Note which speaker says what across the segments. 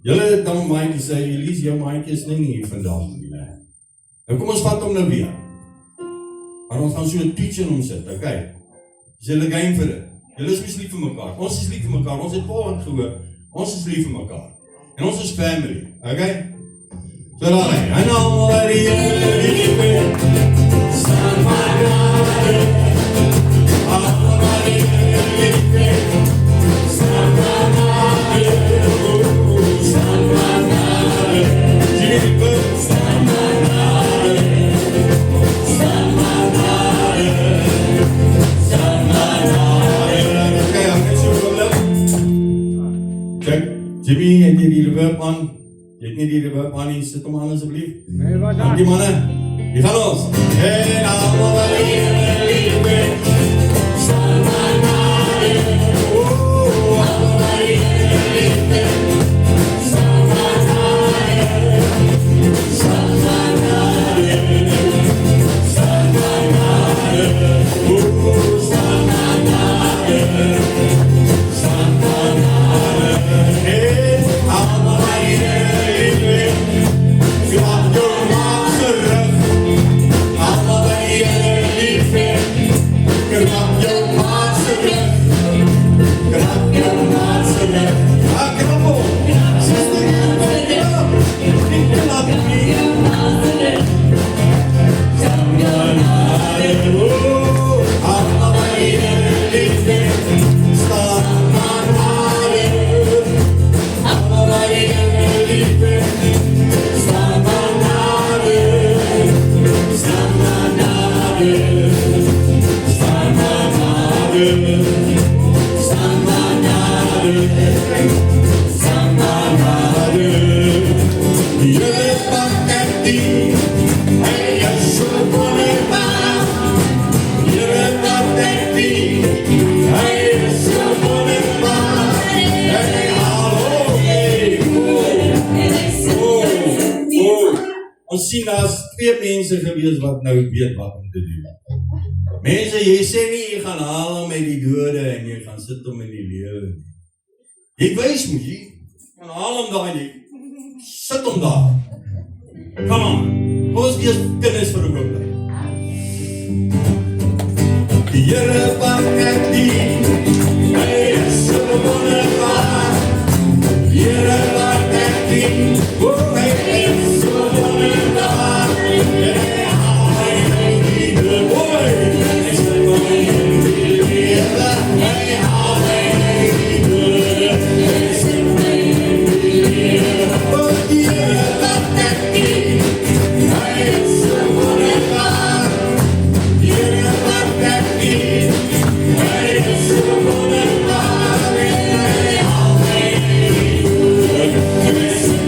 Speaker 1: Julle dan maandjie sê, Elise, jou maandjie is nie hier vandag nie. Nou kom ons vat hom nou weer. Maar ons gaan so 'n toets in hom sit, okay? Is julle game vir dit? Julle is lief vir mekaar. Ons is lief vir mekaar. Ons het volgend gehoor. Ons is lief vir mekaar. En ons is family, okay? So daar hy. En almal uit die Here, staan maar daar. Almal uit die Here, staan maar daar. Staan maar daar. Jesus, staan maar daar. Staan maar daar. Staan maar daar. Okay, I'm going to go up. Check. Jimmy, het jy die reverb aan? Jy het nie die reverb aan nie, sit hom aan asseblief.
Speaker 2: Nee, wat dan?
Speaker 1: Die manne, die gaan ons. En almal wat liefde, staan maar daar. Almal wat liefde, staan maar daar. Staan maar daar. Staan maar daar. Staan maar daar. Staan maar daar. En almal wat liefde, klap jou maag terug. Almal wat liefde, klap jou maag terug. Klap jou maag terug. Klap op. Sister, klap. Klap jou maag terug. Klap jou maag terug. Almal wat liefde, staan maar daar. Almal wat liefde, staan maar daar. Staan maar daar. Staan maar daar. Staan maar daar. Staan maar daar. Julle pak en die, hy is so wonderbaar. Julle pak en die, hy is so wonderbaar. Hey, hallo, hey, Ons sien daar's 2 mense gewees wat nou weet wat om te doen. Mense, jy sê nie jy gaan haal hom uit die dode en jy gaan sit hom in die lewe nie. Jy wys moet jy gaan haal hom daar nie. Sit hom daar. Come on. Ons wees kinders vir 'n oomblik. Die Here pak en die, hy is so wonderbaar. Die Here pak en die, oh, hy is so wonderbaar. Hey, hy die good boy. Hy is so wonderbaar. Hey, hy die good. Hy is so wonderbaar. Oh, die Here pak en die, hy is so wonderbaar. Die Here pak en die, hy is so wonderbaar. Hey, hy die good. Hy is so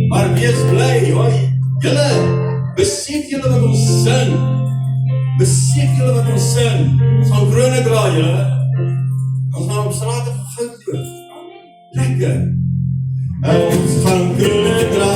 Speaker 1: Maar wees bly, hoor. Julle, besef julle wat ons sing. Besef julle wat ons sing. Ons gaan krone dra, julle. Ons gaan op straat van goud loop. Lekker. Ons gaan krone dra.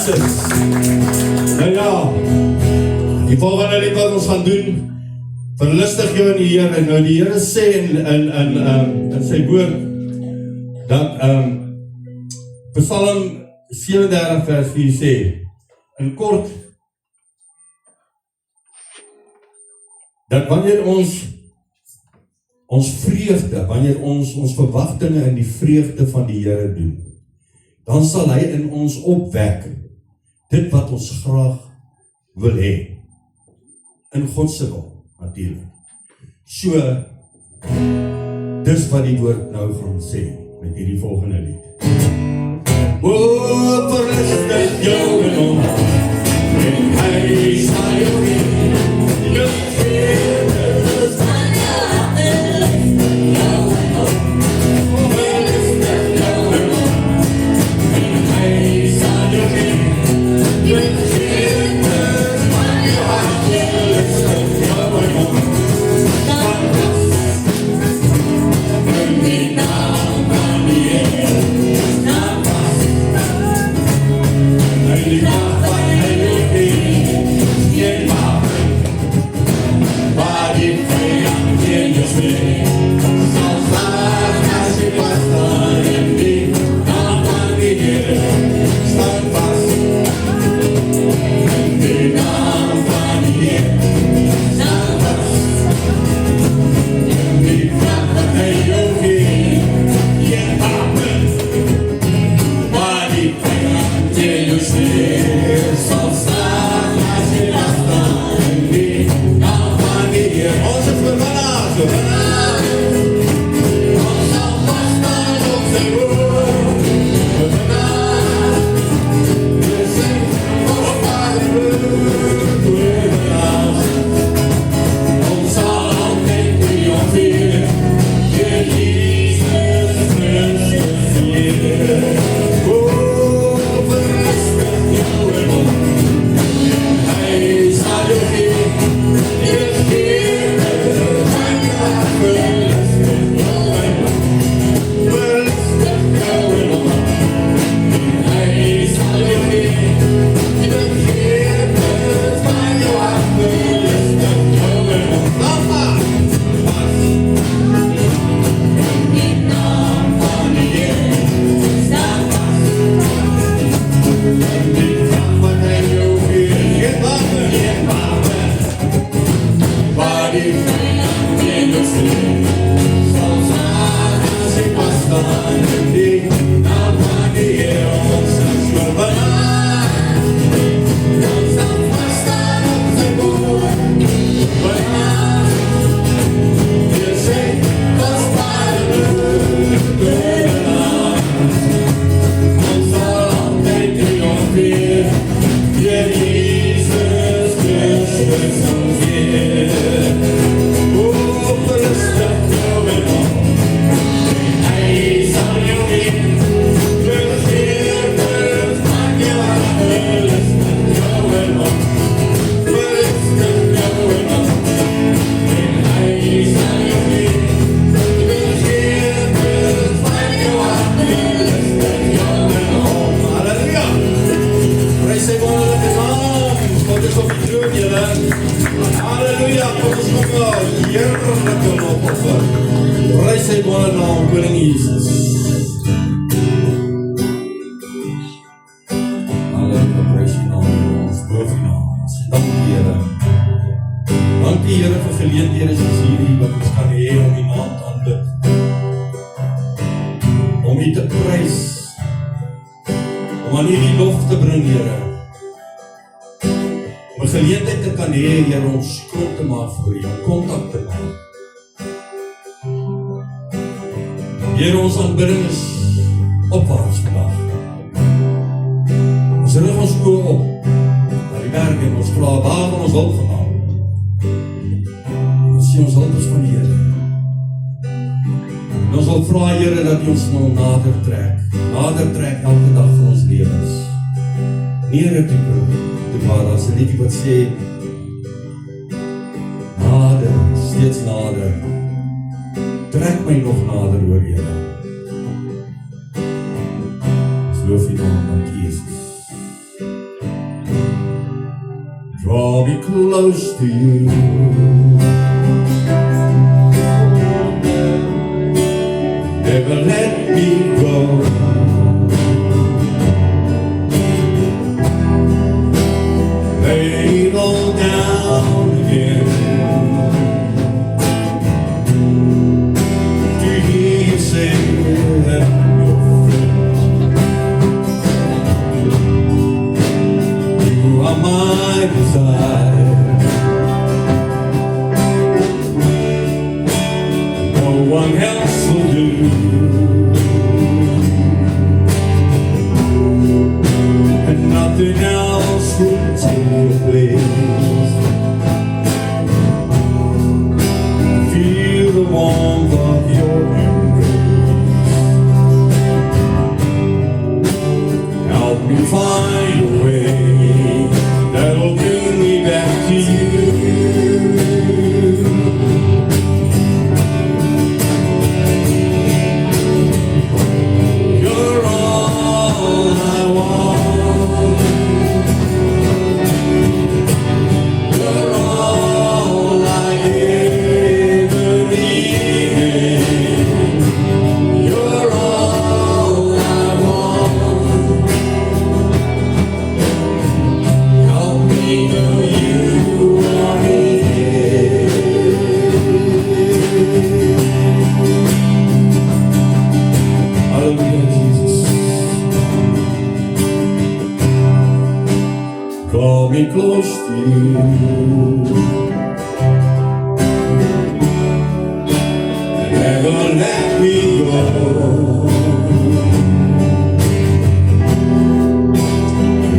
Speaker 1: Jesus. Nou ja, die volgende lied wat ons gaan doen, verlustig jou in die Here. Nou die Here sê in sy woord, dat Psalm 37 vers 4 sê, in kort, dat wanneer ons vreugde, wanneer ons verwagtinge in die vreugde van die Here doen, dan sal hy in ons opwek, dit wat ons graag wil hê, in God se wil, natuurlijk. So, dis wat die woord nou gaan sê, met hierdie volgende lied. O, verlustig jou in hom, en hy sal jou heen, jou vrede van jou hart en jou in hom. O, verlustig jou in hom, en hy sal jou heen, jou vrede van jou hart en verlustig jou in hom. Dan was in die naam van die Heer. Die nacht van heiligheid, geen wapen, waar die vijand in je zweet, zal staan als je vast staan in die naam van die Heer. Stand vast in die naam van die Heer. Stand vast in die nacht van heiligheid, geen wapen, waar die vijand in je zweet. Heer, ons aanbidding is opwaarts vandag. Ons rig ons oë op na die berge en ons vra, waar gaan ons hulp vandaan? Ons sê ons hulp is van die Here. En ons wil vra, Here, dat U ons nou nader trek elke dag van ons lewens. Neer te kom, te waar as 'n liedjie wat sê, nader, steeds nader. Trek my nog nader, oor Here. Ons loof U naam, dank Jesus. me close to you. Never let me go. Lay it all down again to hear you say that I'm your friend. You are my desire. No one else will do. And nothing else will take your place. Feel the warmth of your embrace. Help me find a way that'll bring me back to you. You're all I want. You're all I ever needed. You're all I want. Help me know you are here. Hallelujah, Jesus. Call me close to you. Never let me go.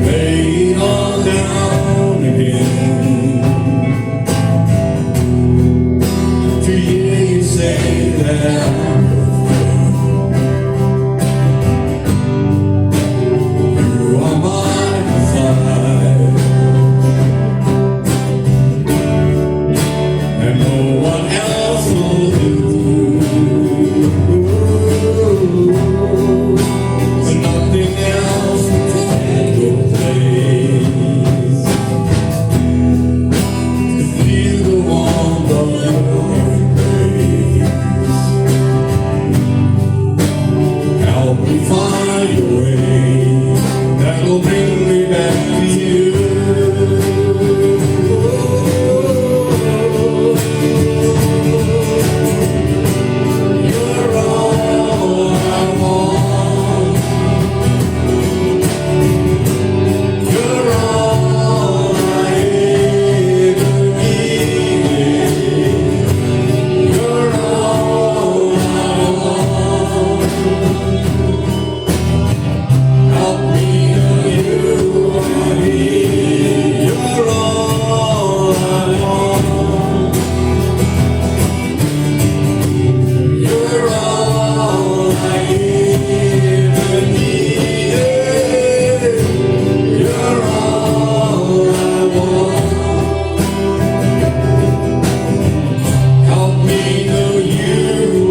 Speaker 1: Lay it all down again to hear you say that I'm your friend. You are my desire, and no one else will do. And nothing else will take your place. To feel the warmth of your embrace. Help me find a way that'll bring me back to you. You're all I want. You're all I ever needed. You're all I want. Help me know you are here. You're all I want. You're all I ever needed. You're all I want. Help me know you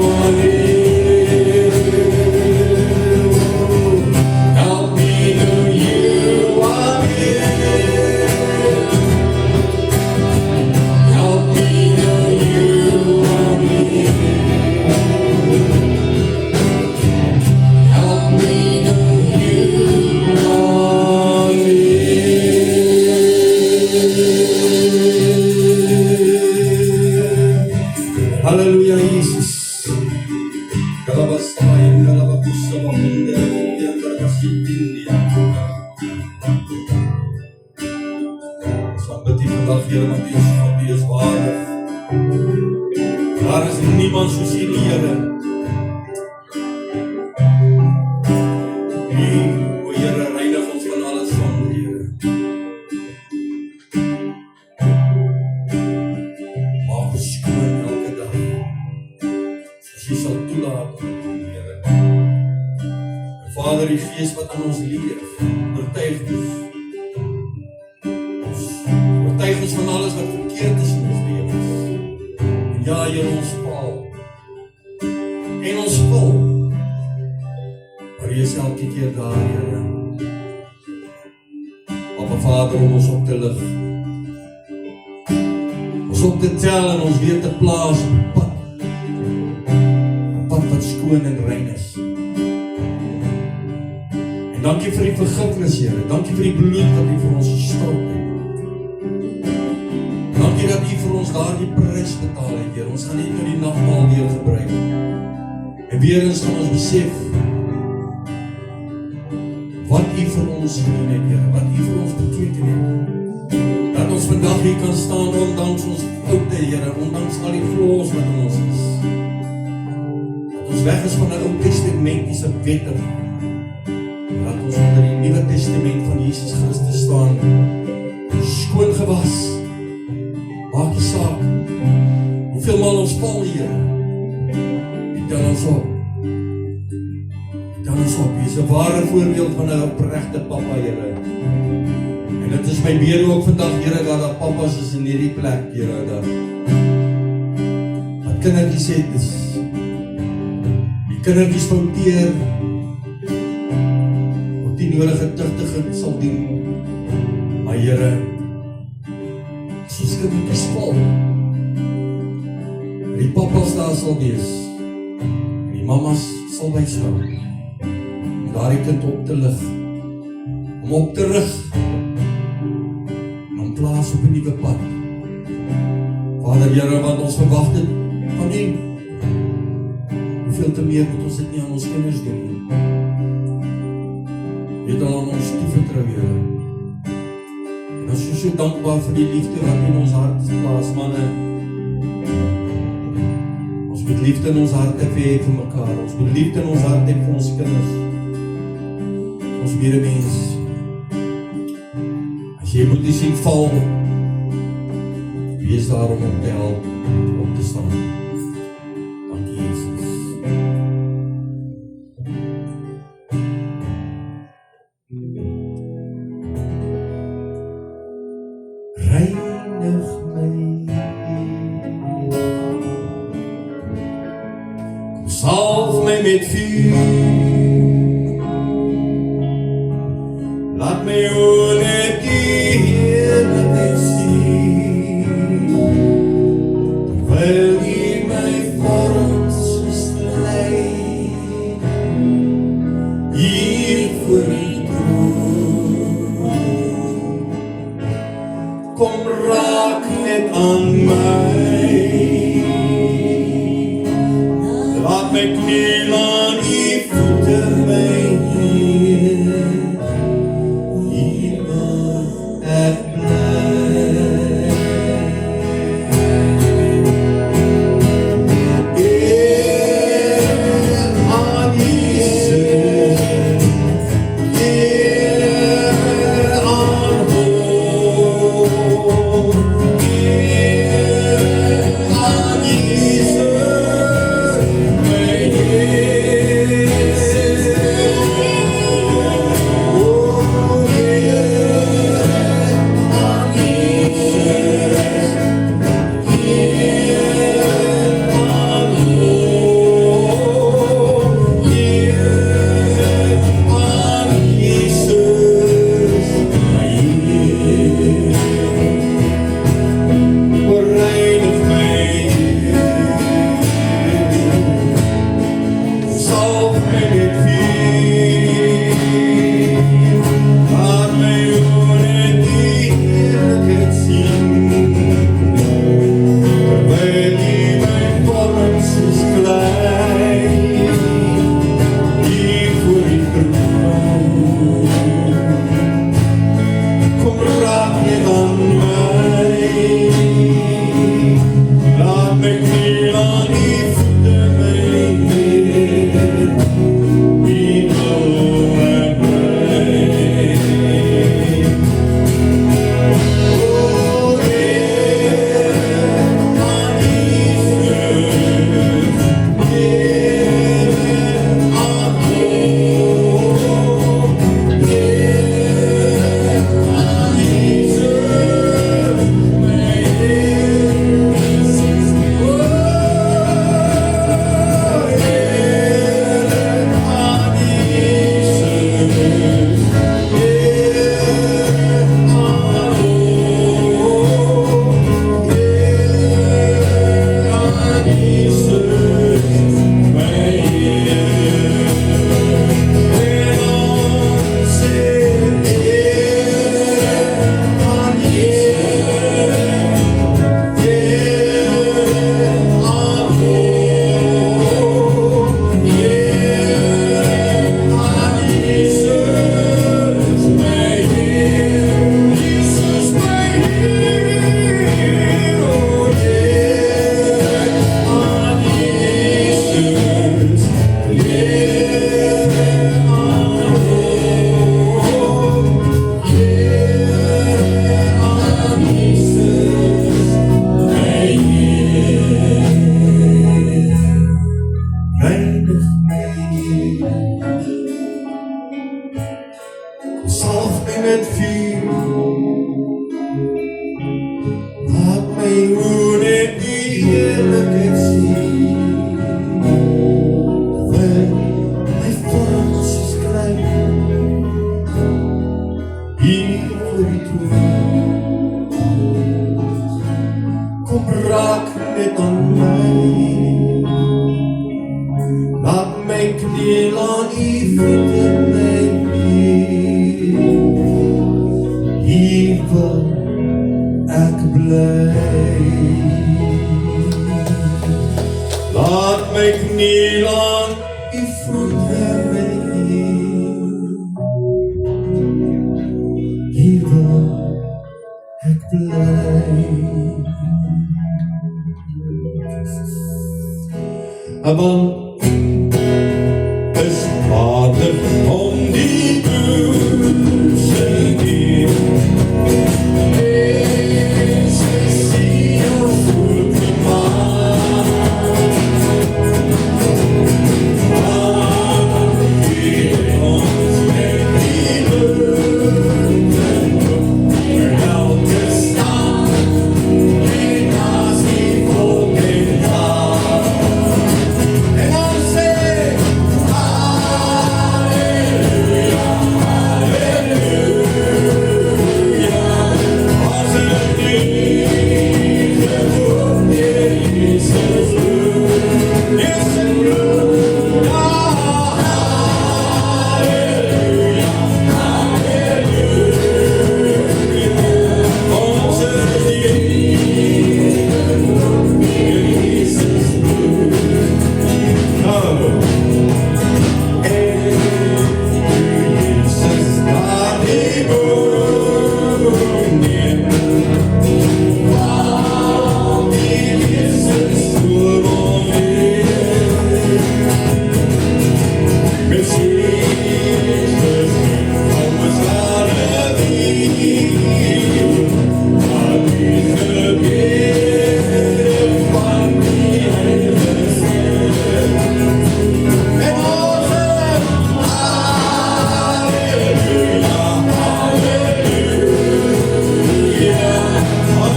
Speaker 1: are here. Help me know you are here. Help me know you are here. Help me know you are here. Hallelujah, Jesus. Kalabasayan, kalabakusa mo, hindi, ang kalabasipin niya. Sampai die vandaag hier met Jezus van wie is waardig. Daar is niemand soos U, Here. U, o Here, reinig ons van alle sonde, Here. Maak ons skoon elke dag. As U sal toelaat, Here. En Vader, die Gees wat aan ons leef, oortuig ons. Oortuig ons van alles wat verkeerd is in ons lewens. En ja, Here, ons val. En ons val. Maar U is elke keer daar, Here. Papa Vader, om ons op te lig. op te tel en ons weer te plaas op die pad. 'n Pad wat skoon en rein is. En dankie vir die vergifnis, Here. Dankie vir die bloed wat U vir ons gestort het. Dankie dat U vir ons daardie prys betaal het, Here. Ons gaan net nou die nagmaal weer gebruik. En weer eens gaan ons besef wat U vir ons gedoen het, Here. Wat U vir ons beteken het. Dat ons vandag hier kan staan, ondanks ons foute, Here. Ondanks al die flaws wat in ons is. Dat ons weg is van 'n Ou Testamentiese wette. Dat ons onder die Nuwe Testament van Jesus Christus staan, skoon gewas. Maak nie saak hoeveel maal ons val, Here. U tel ons op. U tel ons op. U is 'n ware voorbeeld van 'n opregte Papa, Here. En dit is my bede ook vandag, Here, dat daar papas is in hierdie plek, Here, dat wat kindertjies het is, die kindertjies fouteer, die nodige tugtiging sal dien. Maar Here, as ons kindertjies val, die papas daar sal wees, en die mamas sal bystaan, om daardie kind op te lig, om op te rig, en om plaas op 'n nuwe pad. Vader, Here, wat ons verwag het van U, hoeveel te meer moet ons dit nie aan ons kinders doen nie. Weet al aan ons toevertrou, Here. En ons is so dankbaar vir die liefde wat in ons hart plaas, manne. Ons moet liefde in ons hart hê vir mekaar. Ons moet liefde in ons hart hê vir ons kinders. Ons medemens. As jy moet sien val, wees daar om te help, om te staan. Dankie, Jesus. Reinig my, kom salf my met vuur, laat my net die heerlikheid sien, terwyl U Salf my met vuur, laat my hoe net die heerlikheid sien. Terwyl my vlees is klein, hier voor die troon. Kom raak net aan my, laat my kniel aan die voete my knie. Hier wil ek bly. Laat my kniel aan die voete my knie. Hier wil ek bly. Want is Vader om die doel sy neer. Jezus siel voelt die maan. Vader geef ons met die luchten voor elke stad en naast die volk en taal. En ons sê, halleluja, halleluja, als het liefde voor Jezus bloed, Jezus bloed, ja, halleluja, halleluja, als het liefde voor Jezus bloed. Oh. Jezus gaat die boom neer, want die Jezus voor ons weer. Met Jezus alles laten zien, maar die gebeden van die Heilige Geest. En onze halleluja, halleluja,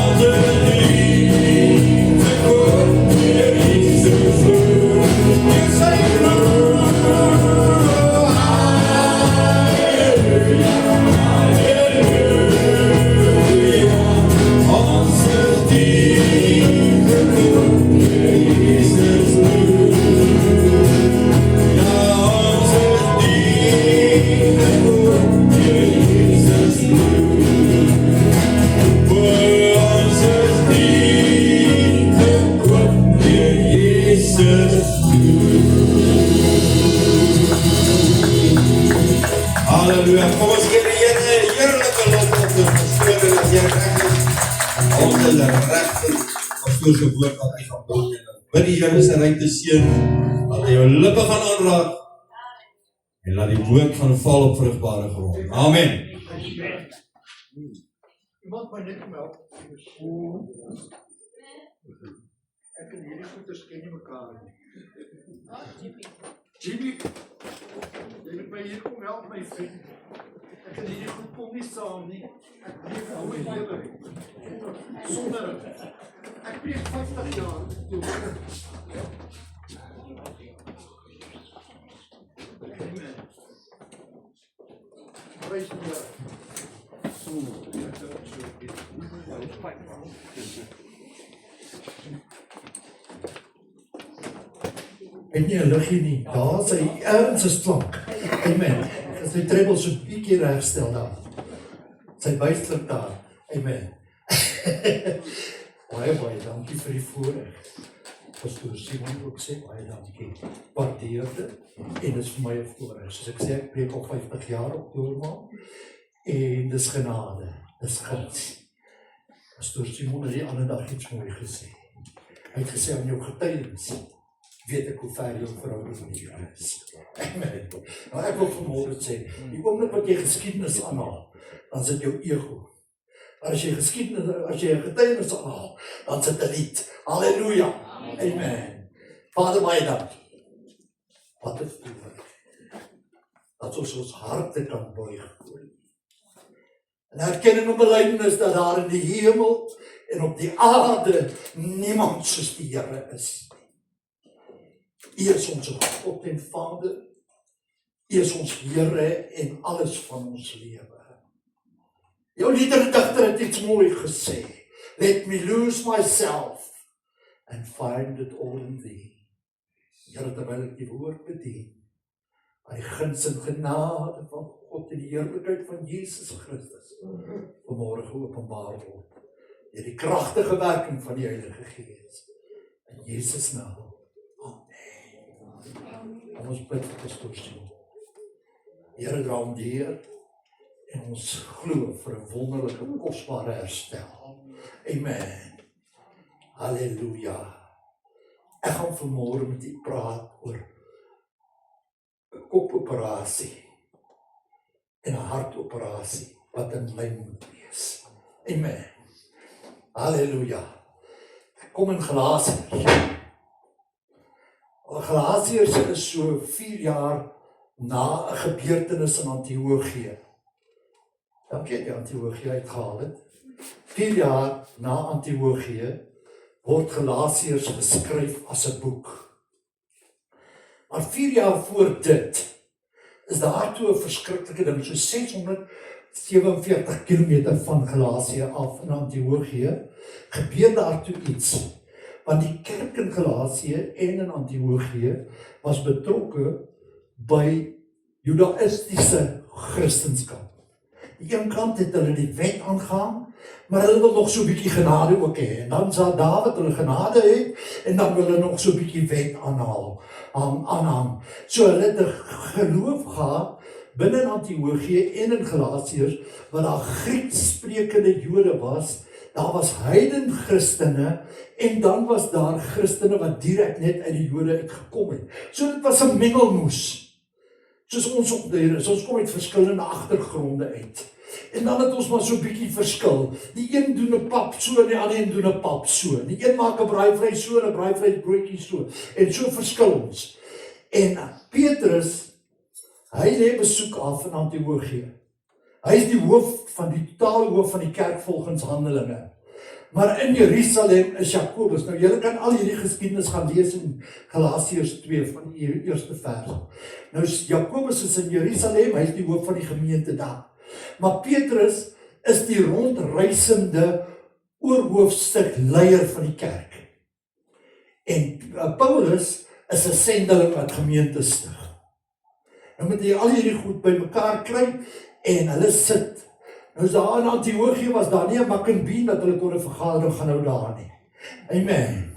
Speaker 1: onze liefde voor Jezus vloeit in zijn bloed. Halleluja, halleluja, onze liefde voor Jezus vloeit. Ja, onze liefde voor Jezus vloeit. Voor onze liefde voor Jezus vloeit. Halleluja, kom ons gee die Here 'n heerlike lof op die pastoor en die Here reg is. Ons is reg vir pastoor se woord wat hy gaan bring. Bid die Here se ryk te seën, dat hy jou lippe gaan aanraak en laat die woord gaan val op vrugbare grond. Amen.
Speaker 2: Iemand my net meld. Ek en hierdie goeders ken nie mekaar nie. Jimmy, jy moet my hier kom help my vriend. Ek en hierdie goed kom nie saam nie. Ek breek nou my lewe. Sonder ek breek 50 jaar toe. Amen. Praise the Lord.
Speaker 3: Het nie 'n liggie nie. Daar sy erns is klank. Amen. As sy treble so 'n bietjie regstel daar. Sy buisklip daar. Amen. Baie dankie vir die voorreg. Pastoor Simon ook sê baie dankie. Waardeer dit. En dit is vir my 'n voorreg. Soos ek sê, ek preek al 50 jaar op doormaal. En dis genade. Dis guns. Pastoor Simon het die ander dag iets mooi gesê. Hy het gesê aan jou getuienis weet ek hoe ver jou verhouding met jou is. Amen. Nou ek wil vanmôre sê, die oomblik wat jy geskiedenis aanhaal, dan sit jou ego. Maar as jy 'n getuienis aanhaal, dan sit 'n lied. Halleluja. Amen. Vader, baie dankie. Wat 'n voorreg. dat ons harte kan buig voor U. En erken en belydenis dat daar in die hemel en op die aarde niemand soos die Here is. U is ons God en Vader. U is ons Here en alles van ons lewe. Jou liederdigter het iets mooi gesê. Let me lose myself and find it all in Thee. Here, terwyl ek die woord bedien, aan die guns en genade van God en die heerlikheid van Jesus Christus vanmôre geopenbaar word deur die kragtige werking van die Heilige Gees. In Jesus naam. Amen. Kom ons bid vir Christus. Here, dra hom deur en ons glo vir 'n wonderlike kosbare herstel. Amen. Halleluja. Ek gaan vanmôre met u praat oor 'n kopoperasie en 'n hartoperasie wat in lyn moet wees. Amen. Halleluja. Ek kom in Galasiërs. Galasiërs is so 4 jaar na 'n gebeurtenis in Antiochië. Dankie dat jy Antiochië uitgehaal het. 4 jaar na Antiochië word Galasiërs geskryf as 'n boek. Maar 4 jaar voor dit is daar toe 'n verskriklike ding, so 647 kilometer van Galasië af in Antiochië, gebeur daar toe iets. Want die kerk in Galasië en in Antiochië was betrokke by Judaïstiese Christendom. Die een kant het hulle die wet aangaan, maar hulle wil nog so 'n bietjie genade ook hê. En dan sal Dawid hulle genade hê en dan wil hulle nog so 'n bietjie wet aanhang. So hulle het 'n geloof gehad binne in Antiochië en in Galasiërs wat daar Grieks sprekende Jode was. Daar was heiden Christene en dan was daar Christene wat direk net uit die Jode uitgekom het. So dit was 'n mengelmoes. Soos ons op hier is, ons kom uit verskillende agtergronde uit. En dan het ons maar so 'n bietjie verskil. Die een doen 'n pap so en die ander een doen 'n pap so. Die een maak 'n braaivleis so en 'n braaivleisbroodjie so. En so verskil ons. En Petrus, hy lê besoek af in Antiochië. Hy is die hoof van die totale hoof van die kerk volgens Handelinge. Maar in Jerusalem is Jakobus. Nou julle kan al hierdie geskiedenis gaan lees in Galasiërs 2 van die eerste vers. Nou Jakobus is in Jerusalem, hy is die hoof van die gemeente daar. Maar Petrus is die rondreisende oorhoofstuk leier van die kerk. En Paulus is 'n sendeling wat gemeente stig. Nou moet jy al hierdie goed bymekaar kry en hulle sit. Nou is daar in Antiochië was daar nie 'n Maccabi dat hulle kon 'n vergadering gaan hou daar nie. Amen.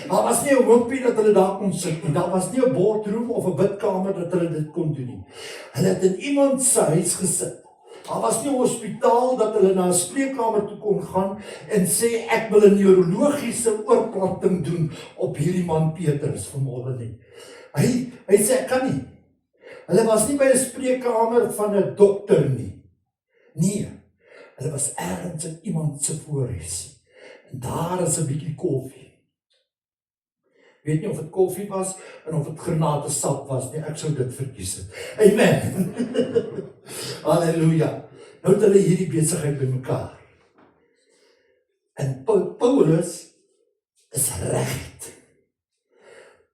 Speaker 3: Daar was nie 'n hoopie dat hulle daar kon sit nie. Daar was nie 'n boardroom of 'n bidkamer dat hulle dit kon doen nie. Hulle het in iemand se huis gesit. Daar was nie 'n hospitaal dat hulle na 'n spreekkamer toe kon gaan en sê ek wil 'n neurologiese oorplanting doen op hierdie man Petrus vanmôre nie. Hy sê ek kan nie. Hulle was nie by 'n spreekkamer van 'n dokter nie. Nee. Hulle was ergens in iemand se voorhuis. En daar is 'n bietjie koffie. Weet nie of dit koffie was en of dit granatesap was nie. Ek sou dit verkies het. Amen. Halleluja. Nou het hulle hierdie besigheid bymekaar. En Paulus is reg.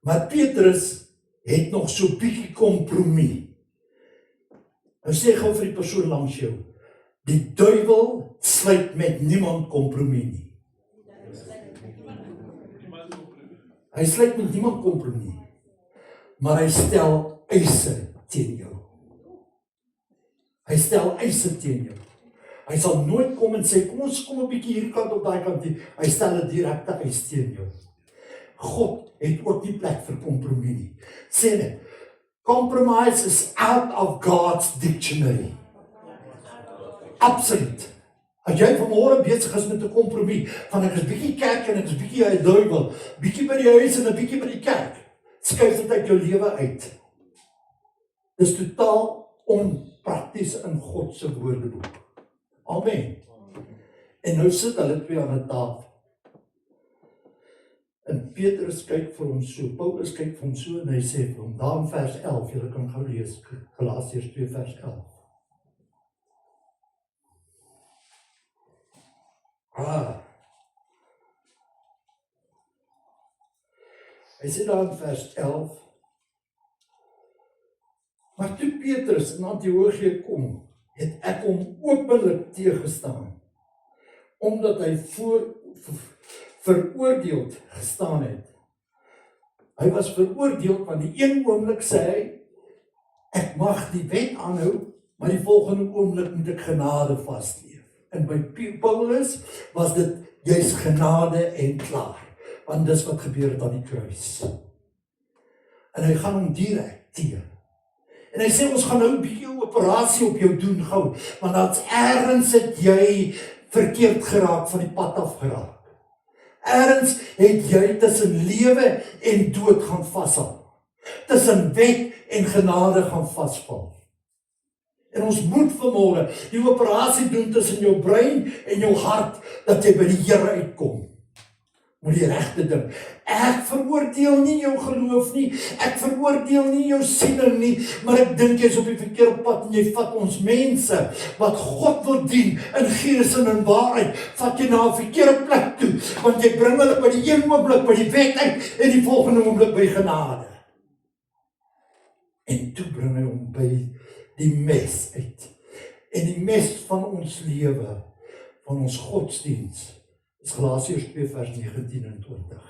Speaker 3: Maar Petrus het nog so 'n bietjie kompromie. Nou sê gou vir die persoon langs jou. Die duiwel sluit met niemand kompromie nie. Hy sluit met niemand kompromie. Maar hy stel eise teen jou. Hy stel eise teen jou. Hy sal nooit kom en sê kom ons kom 'n bietjie hier kant op daai kant nie. Hy stel 'n direkte eis teen jou. God het ook nie plek vir kompromie nie. Sê net, compromise is out of God's dictionary. Absoluut. As jy vanmôre besig is met 'n kompromie, van ek is bietjie kerk en ek is bietjie uit duiwel, bietjie by die huis en 'n bietjie by die kerk, skuif dit uit jou lewe uit. Dis totaal onprakties in God se woordeboek. Amen. En nou sit hulle twee aan 'n tafel. En Petrus kyk vir hom so, Paulus kyk vir hom so en hy sê vir hom, daar in vers 11, julle kan gou lees, Galasiërs 2 vers 11. Hy sê daar in vers 11, maar toe Petrus in Antiochië kom, het ek hom openlik teëgestaan, omdat hy veroordeeld gestaan het. Hy was veroordeeld, want die een oomblik sê hy, ek mag die wet aanhou, maar die volgende oomblik moet ek genade vasleef. En by Paulus was dit juist genade en klaar, want dis wat gebeur het aan die kruis. En hy gaan hom direk teer. En hy sê, ons gaan nou 'n bietjie operasie op jou doen gou, want daar's ergens het jy verkeerd geraak, van die pad af geraak. Ergens het jy tussen lewe en dood gaan vashou. Tussen wet en genade gaan vasval. En ons moet vanmôre die operasie doen tussen jou brein en jou hart, dat jy by die Here uitkom. Moet die regte ding. Ek veroordeel nie jou geloof nie, ek veroordeel nie jou siening nie, maar ek dink jy's op die verkeerde pad en jy vat ons mense wat God wil dien in gees en in waarheid, vat jy na 'n verkeerde plek toe, want jy bring hulle by die een oomblik by die wet uit en die volgende oomblik by genade. En toe bring hy hom by die mes uit. En die mes van ons lewe, van ons godsdiens, is Galasiërs 2 vers 19 en 20.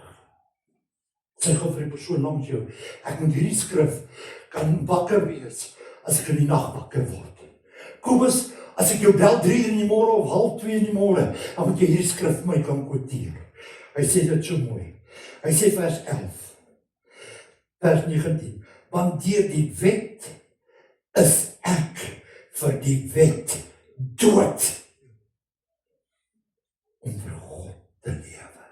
Speaker 3: Sê gou vir die persoon langs jou, ek moet hierdie skrif kan wakker wees, as ek in die nag wakker word. Kobus, as ek jou bel 3 in die môre of 1:30 in die môre, dan moet jy hierdie skrif my kan kwoteer. Hy sê dit so mooi. Hy sê vers 11, vers 19, want deur die wet is ek vir die wet dood, om vir God te lewe.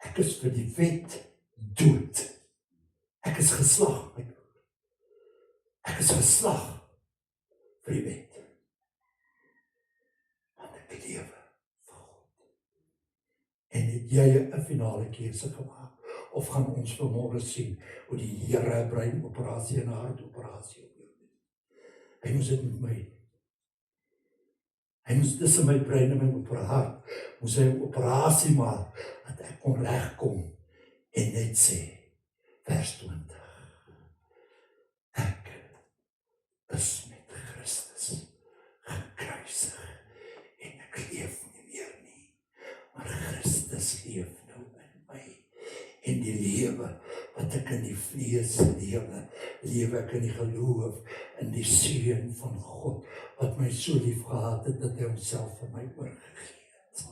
Speaker 3: Ek is vir die wet dood. Ek is geslag. Ek is geslag vir die wet. Want ek lewe vir God. En het jy 'n finale keuse gemaak? Of gaan ons vanmôre sien hoe die Here 'n breinoperasie en 'n hartoperasie doen? Hy moes dit met my. Hy moes tussen my brein en my hart, moes hy 'n operasie maak, dat ek kon regkom en net sê, vers 20, ek is met Christus gekruisig en ek leef nie meer nie, maar Christus leef nou in my. En die lewe wat ek in die vlees lewe ek in die geloof in die seun van God, wat my so lief gehad het, dat hy homself vir my oorgegee het.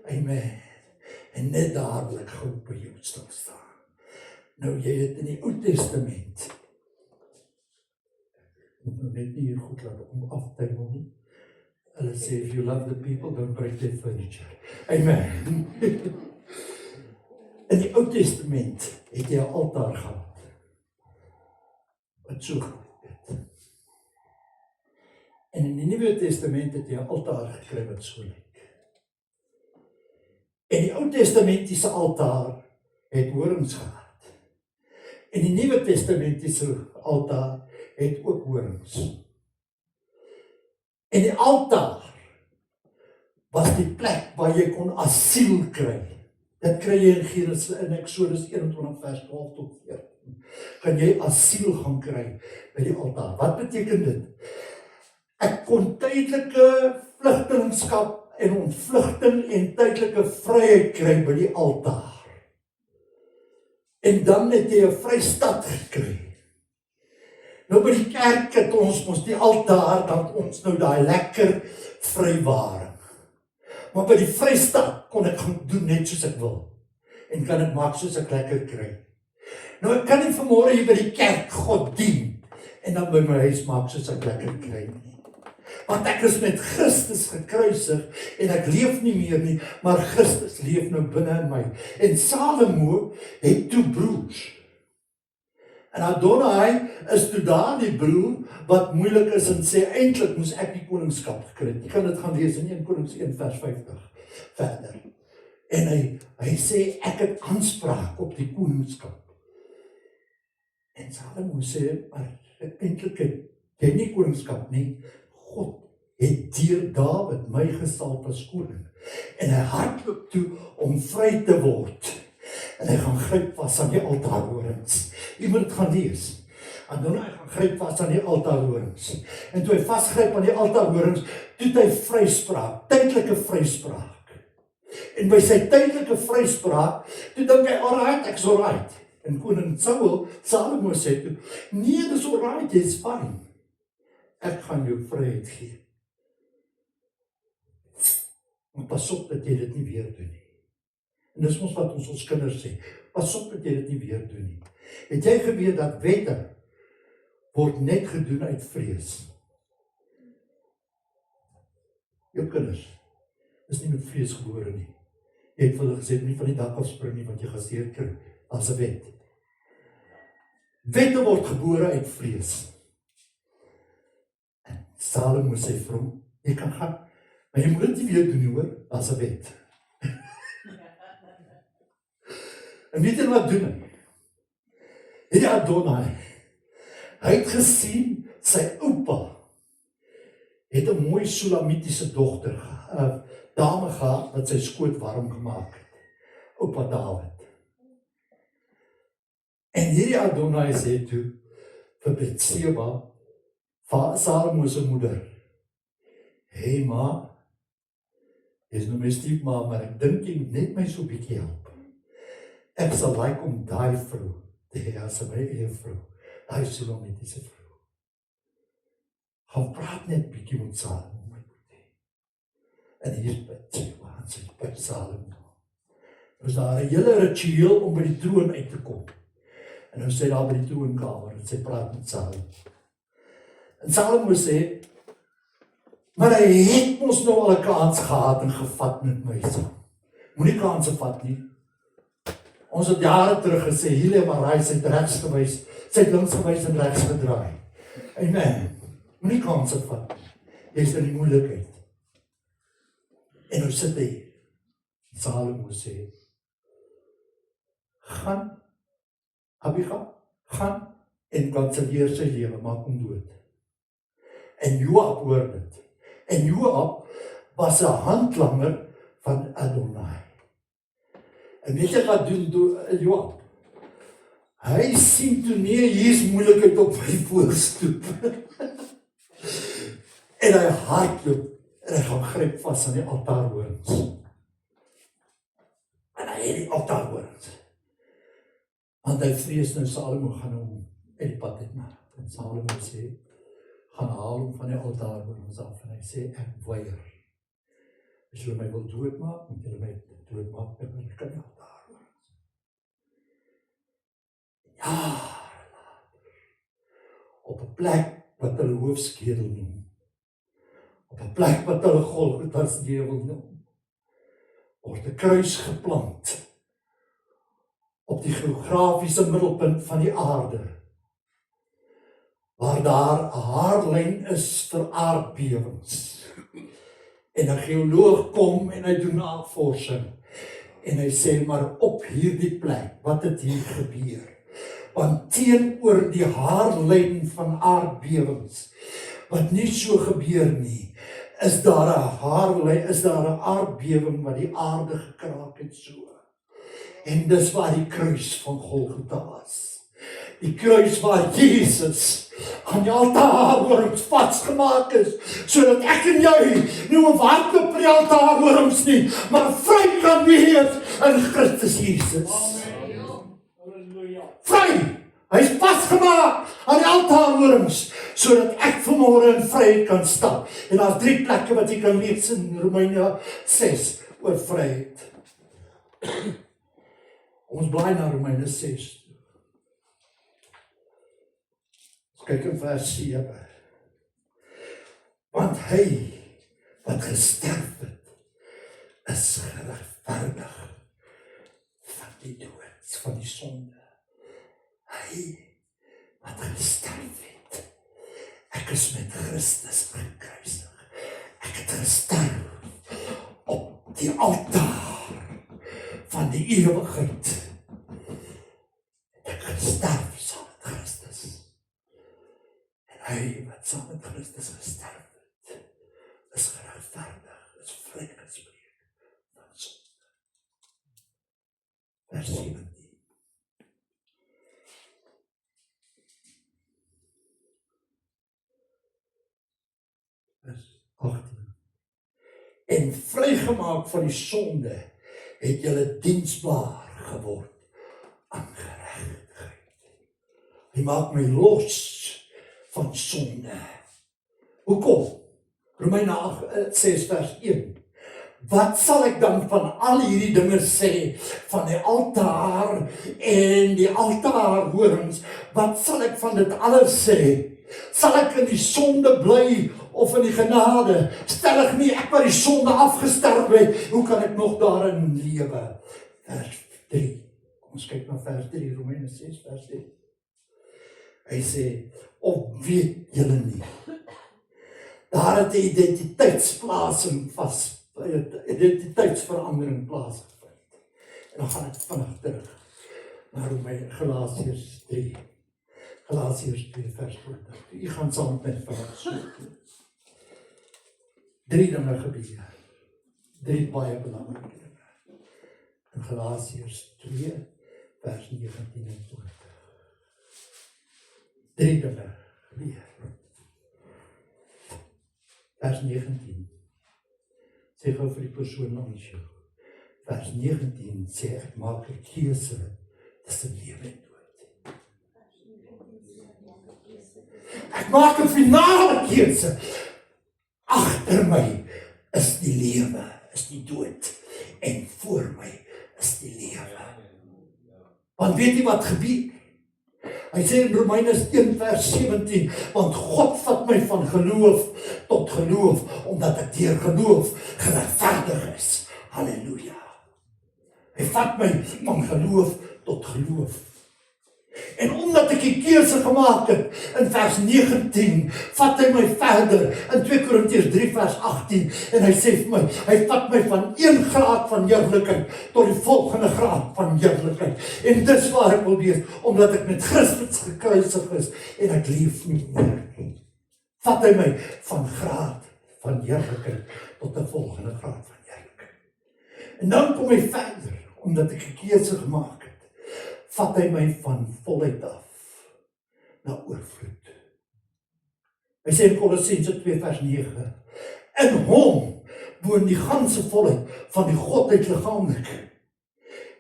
Speaker 3: Amen. En net dadelik gou by jou staan. Nou jy het in die Ou Testament, moet nou net nie hier goed laat om af te hou nie. Hulle sê, if you love the people, don't break their furniture. Amen. In die Ou Testament het jy 'n altaar gehad, wat so groot het. En in die Nuwe Testament het jy 'n altaar gekry wat so lyk. En die Ou Testamentiese altaar het horings gehad. En die Nuwe Testamentiese altaar het ook horings. En die altaar was die plek waar jy kon asiel kry. Dit kry jy in Exodus 21 vers 12 tot 14. Kan jy asiel gaan kry by die altaar. Wat beteken dit? Ek kon tydelike vlugtelingskap en ontvlugting en tydelike vryheid kry by die altaar. En dan het jy 'n vrystad gekry. Nou by die kerk het ons mos die altaar, dan ons nou daai lekker vrywaring. Maar by die vrystad kon ek gaan doen net soos ek wil. En kan ek maak soos ek lekker kry. Nou ek kan nie vanmôre hier by die kerk God dien, en dan by my huis maak soos ek lekker kry nie. Want ek is met Christus gekruisig, en ek leef nie meer nie, maar Christus leef nou binne in my. En Salomo het toe broers. En Adonai is toe daar die broer wat moeilik is en sê, eintlik moes ek die koningskap gekry het. Jy kan dit gaan lees in 1 Konings 1 vers 50 verder. En hy sê, ek het aanspraak op die koningskap. En Salomo sê, maar eintlik het jy nie koningskap nie. God het deur Dawid my gesalf as koning. En hy hardloop toe om vry te word. En hy gaan gryp vas aan die altaarhorings. Jy moet dit gaan lees. En dan hy gaan gryp vas aan die altaarhorings. En toe hy vasgryp aan die altaarhorings, toe het hy vryspraak, tydelike vryspraak. En by sy tydelike vryspraak, toe dink hy, alright, ek's alright. En koning Salomo sê toe, nee, dis alright, jy's fine. Ek gaan jou vryheid gee. Maar pas op dat jy dit nie weer doen nie. En dis ons wat ons kinders sê, pas op dat jy dit nie weer doen nie. Het jy geweet dat wette word net gedoen uit vrees? Jou kinders is nie met vrees gebore nie. Jy het vir hulle gesê, nie van die dak afspring nie, want jy gaan seer kry as 'n wet. Wette word gebore uit vrees. En Salomo sê vir hom, jy kan gaan, maar jy moet dit nie weer doen nie, hoor, as 'n wet. En weet jy wat doen hy? Hierdie Adonai, hy het gesien, sy oupa het 'n mooi Sulamitiese dogter, dame gehad, wat sy skoot warm gemaak het. Oupa Dawid. En hierdie Adonai sê toe, vir Betseba, Salomo se moeder, hey ma, is nou my stiefma, maar ek dink jy moet net my so bietjie help. Ek sal like om daai vrou te hê as my eie vrou, daai Sulamitiese vrou. Gaan praat net bietjie met Salomo, my boetie. En hier is Betseba, en sy is by Salomo. Dus daar 'n hele ritueel om by die troon uit te kom. En nou sê daar by die troonkamer, en sy praat met Salomo. En Salomo sê, maar hy het ons nou al 'n kans gehad en gevat met my saam. Moenie kanse vat nie. Ons het jare terug gesê, Hile Marai, sy het regs gewys, sy het links gewys en regs gedraai. Amen. Moenie kanse vat. Jy is in die moeilikheid. En nou sit hy, Salomo sê, gaan, Abigail, gaan en kanselleer sy lewe, maak hom dood. En Joab hoor dit. En Joab was 'n handlanger van Adonai. En weet jy wat doen Joab? Hy sien toe nee, hier's moeilikheid op my voorstoep. En hy hardloop en hy gaan gryp vas aan die altaarhorings. En hy het die altaarhorings. Want hy vrees nou Salomo gaan hom uit die pad uitmaak. En Salomo sê, gaan haal hom van die altaarhorings af. En hy sê, ek weier. As julle my wil doodmaak, moet julle my doodmaak, ek wil kan die altaarhorings. Jare later, op 'n plek wat hulle hoofskedel noem, op 'n plek wat hulle Golgotha's heuwel noem, word 'n kruis geplant op die geografiese middelpunt van die aarde, waar daar 'n haarlyn is vir aardbewings. En 'n geoloog kom en hy doen navorsing en hy sê, maar op hierdie plek, wat het hier gebeur? Want teenoor die haarlyn van aardbewings, wat nie so gebeur nie, is daar 'n haarlyn, is daar 'n aardbewing wat die aarde gekraak het so. En dis waar die kruis van Golgotha was. Die kruis waar Jesus aan die altaarhorings vasgemaak is, sodat ek en jy nie op hardloop vir die altaarhorings nie, maar vry kan wees in Christus Jesus. Vry! Hy is vasgemaak aan die altaarhorings, sodat ek vanmôre in vryheid kan stap. En daar's 3 plekke wat jy kan lees in Romeine 6 oor vryheid. Ons blaai na Romeine 6. Kyk in vers 7. Want hy wat gesterf het, is geregverdig van die dood, van die sonde. Hy wat gesterf het. Ek is met Christus gekruisig. Ek het gesterf op die altaar van die ewigheid. Ek gesterf saam met Christus. En hy wat saam met Christus gesterf het, is geregverdig, is vrygespreek van sonde. Vers 17. Vers 18. En vrygemaak van die sonde het julle diensbaar geword aan geregtigheid. Hy maak my los van sonde. Hoekom? Romeine 6 vers 1. Wat sal ek dan van al hierdie dinge sê, van die altaar en die altaarhorings, wat sal ek van dit alles sê? Sal ek in die sonde bly of in die genade? Stellig nie, ek wat die sonde afgesterf het, hoe kan ek nog daarin lewe? Vers 3, kom ons kyk na vers 3, Romeine 6 vers 3. Hy sê, of weet julle nie, daar het 'n identiteitsplasing identiteitsverandering plaasgevind. En dan gaan ek vinnig terug na Romeine, Galasiërs 3. Galasiërs 2 vers 20. U gaan saam met my vandag soek. 3 dinge gebeur. 3 baie belangrike dinge. In Galasiërs 2 vers 19 en 20. 3 dinge gebeur. Vers 19. Sê gou vir die persoon langs jou. Vers 19 sê ek maak 'n keuse tussen lewe en dood. Ek maak 'n finale keuse. Agter my is die lewe, is die dood, en voor my is die lewe. Want weet jy wat gebeur? Hy sê in Romeine 1 vers 17, want God vat my van geloof tot geloof, omdat ek deur geloof geregverdig is. Halleluja. Hy vat my van geloof tot geloof. En omdat ek die keuse gemaak het, in vers 19, vat hy my verder, in 2 Korintiërs 3 vers 18, en hy sê vir my, hy vat my van 1 graad van heerlikheid, tot die volgende graad van heerlikheid. En dis waar ek wil wees, omdat ek met Christus gekruisig is, en ek leef nie meer. Vat hy my van graad van heerlikheid, tot die volgende graad van heerlikheid. En dan kom hy verder, omdat ek die keuse gemaak het, vat hy my van volheid af na oorvloed. Hy sê in Kolossense 2 vers 9, in hom woon die ganse volheid van die Godheid liggaamlik.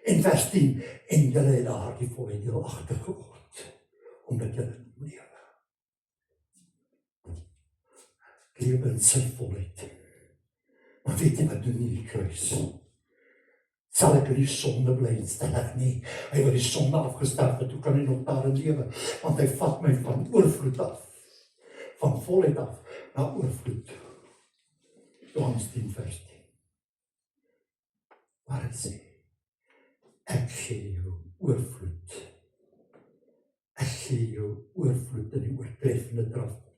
Speaker 3: En vers 10, en julle het daar die volheid deelagtig geword, omdat julle lewe. Lewe in sy volheid. Maar weet jy wat doen die kruis? Sal ek in die sonde bly, stellig nie. Hy wat die sonde afgesterf het, hoe kan hy nog daarin lewe? Want hy vat my van oorvloed af, van volheid af, na oorvloed. Johannes 10 vers 10. Waar hy sê, ek gee jou oorvloed. Ek gee jou oorvloed in die oortreffende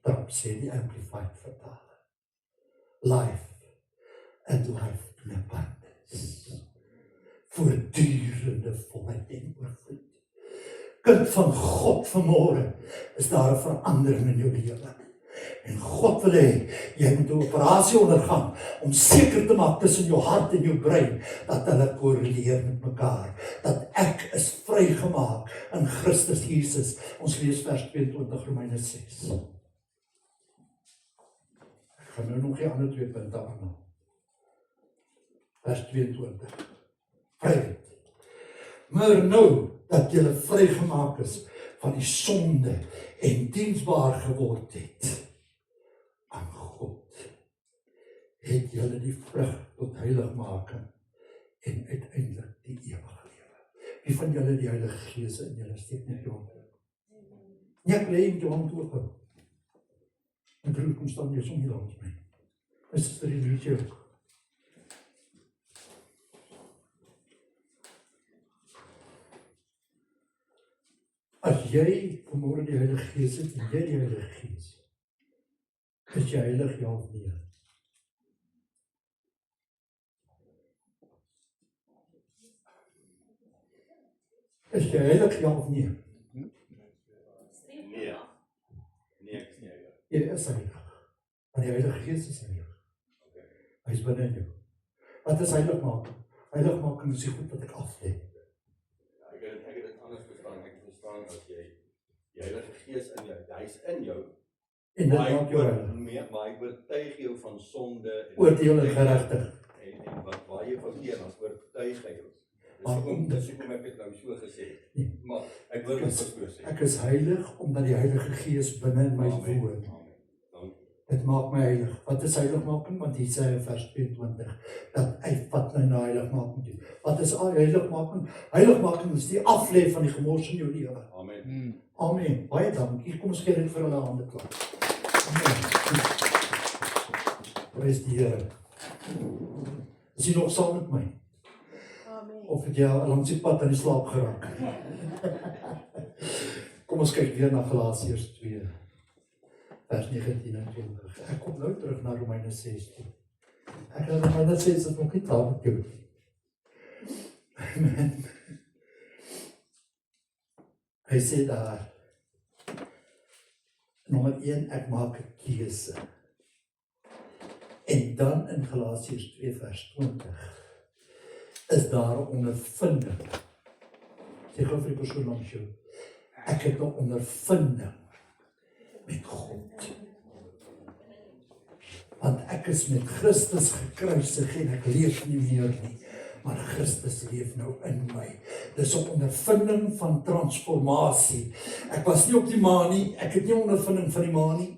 Speaker 3: trap, sê die Amplified vertaling. Life and life in abundance. Voortdurende volheid en oorvloed. Kind van God vanmôre, is daar 'n verandering in jou lewe. En God wil hê, jy moet 'n operasie ondergaan, om seker te maak tussen jou hart en jou brein, dat hulle korreleer met mekaar, dat ek is vrygemaak in Christus Jesus. Ons lees vers 22 Romeine 6. Ek gaan nou nog die ander 2 punte aanhaal. Vers 22. Vryheid. Maar nou dat julle vrygemaak is van die sonde en diensbaar geword het aan God, het julle die vrug tot heiligmaking en uiteindelik die ewige lewe. Wie van julle die Heilige Gees in julle steek net jou? Nie ek lê in jou hand oop. En broer, kom staan jy som hier langs my. Is dit die liedje ook? As jy vanmôre die Heilige Gees het, en jy die Heilige Gees, is jy heilig ja of nee? Is jy heilig ja of nee?
Speaker 1: Nee. Nee, ek is nie heilig.
Speaker 3: Jy is heilig. Want die Heilige Gees is heilig. Hy is binne in jou. Wat is heiligmaking? Heiligmaking is die goed wat ek aflê.
Speaker 1: Ja, ek het dit anders verstaan. Ek verstaan dat jy die Heilige Gees in jou, hy is in jou.
Speaker 3: En dit
Speaker 1: Maar
Speaker 3: maak jou heilig.
Speaker 1: maar hy oortuig jou van sonde
Speaker 3: Oordeel en geregtig.
Speaker 1: en wat waar jy verkeer, dan oortuig hy jou.
Speaker 3: Maar
Speaker 1: Dis hoekom ek dit nou so gesê het.
Speaker 3: Nee.
Speaker 1: Maar ek wil dit so sê.
Speaker 3: Ek is heilig omdat die Heilige Gees binne in my
Speaker 1: Amen.
Speaker 3: woon.
Speaker 1: Amen. Dankie.
Speaker 3: Dit maak my heilig. Wat is heiligmaking? Want hier sê hy in vers 22 dat hy vat my na heiligmaking toe. Wat is heiligmaking? Heiligmaking is die aflê van die gemors in jou lewe.
Speaker 1: Amen.
Speaker 3: Amen. Baie dankie. Kom ons gee dit vir hulle hande klap. Amen. Prys die Here. Is jy nog saam met my? Of het jy al langs die pad aan die slaap geraak? Kom ons kyk weer na Galasiërs 2, vers 19 en 20. Ek kom nou terug na Romeine 6 toe. Ek het Romeine 6 is nog nie klaar met jou. Amen. Hy sê daar, nommer 1, ek maak 'n keuse. En dan in Galasiërs 2 vers 20 is daar 'n ondervinding. Sê gou vir die persoon langs jou, ek het 'n ondervinding met God. Want ek is met Christus gekruisig en ek leef nie meer nie, maar Christus leef nou in my. Dis 'n ondervinding van transformasie. Ek was nie op die maan nie, ek het nie 'n ondervinding van die maan nie.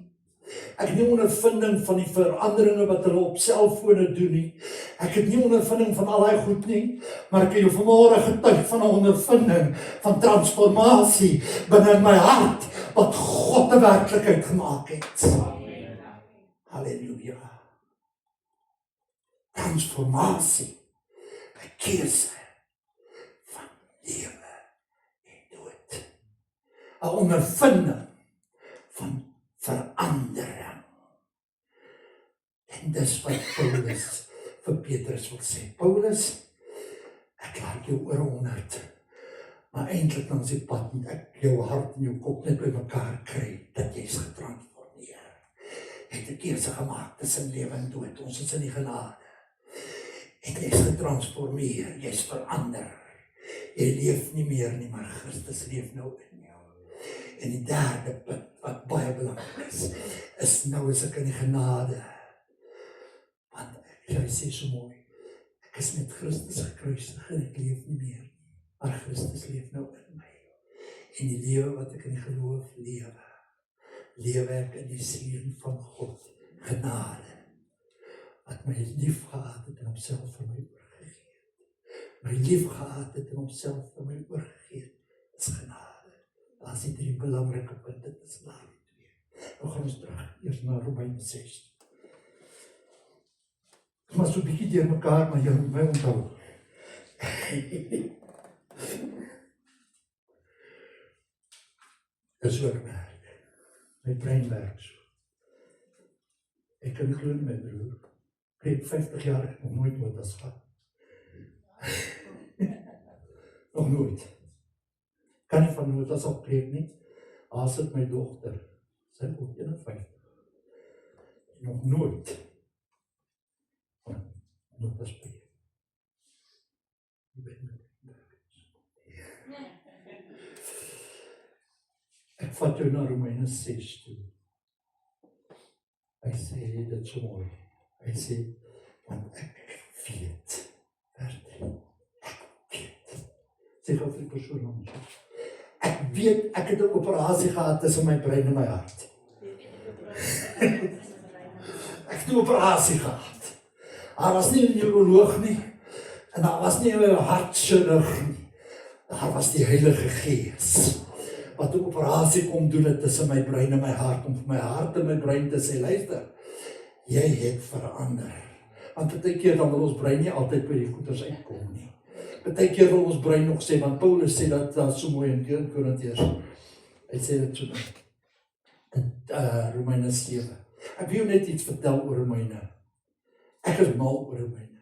Speaker 3: Ek het nie ondervinding van die veranderinge wat hulle op selfone doen nie. Ek het nie ondervinding van al daai goed nie, maar ek het jou vanmôre getuig van 'n ondervinding van transformasie binne in my hart wat God 'n werklikheid gemaak het. Amen. Halleluja. Transformasie, 'n keuse van lewe en dood. 'n ondervinding van verandering. En dis wat Paulus vir Petrus wil sê. Paulus, ek laat jou oor 100, maar eintlik langs die pad moet ek jou hart en jou kop net by mekaar kry, dat jy's getransformeer. Jy het 'n keuse gemaak tussen lewe en dood. Ons is in die genade. En jy's getransformeer, jy's verander. Jy leef nie meer nie, maar Christus leef nou in jou. En die derde punt wat baie belangrik is nou is ek in die genade. Want jy sê so mooi, ek is met Christus gekruisig en ek leef nie meer nie, maar Christus leef nou in my. En die lewe wat ek in die geloof lewe ek in die seën van God, genade, wat my lief gehad het en homself vir my oorgegee het. My lief gehad het en homself vir my oorgegee het, is genade. Daar is die 3 belangrike punte tussen daai 2. Nou gaan ons terug, eers na Romeine 6. Maar so 'n bietjie deur mekaar, maar jy moet my onthou. Dis wat werk. My brein werk so. Ek kan glo nie my broer. Ek het 50 jaar ek nog nooit notas gehad. Nog nooit. Kan nie van notas oppreek nie. As dit my dogter, sy ook 51. Nog nooit. Notas preek. Ek vat jou na Romeine 6 toe. Hy sê dit so mooi. Hy sê, want ek weet, vers 3, ek weet. Sê gou vir die persoon langs jou. Ek weet, ek het 'n operasie gehad tussen my brein en my hart. Ek het 'n operasie gehad. Daar was nie 'n neuroloog nie, en daar was nie 'n hartchirurg nie. Daar was die Heilige Gees, wat 'n operasie kom doen het tussen my brein en my hart, om vir my hart en my brein te sê, luister, jy het verander. Want baie keer dan wil ons brein nie altyd by die goeders uitkom nie. Baie keer wil ons brein nog sê, want Paulus sê dat so mooi in 1 Korintiërs Hy sê dit so in Romeine 7. Ek wil jou net iets vertel oor Romeine. Ek is mal oor Romeine.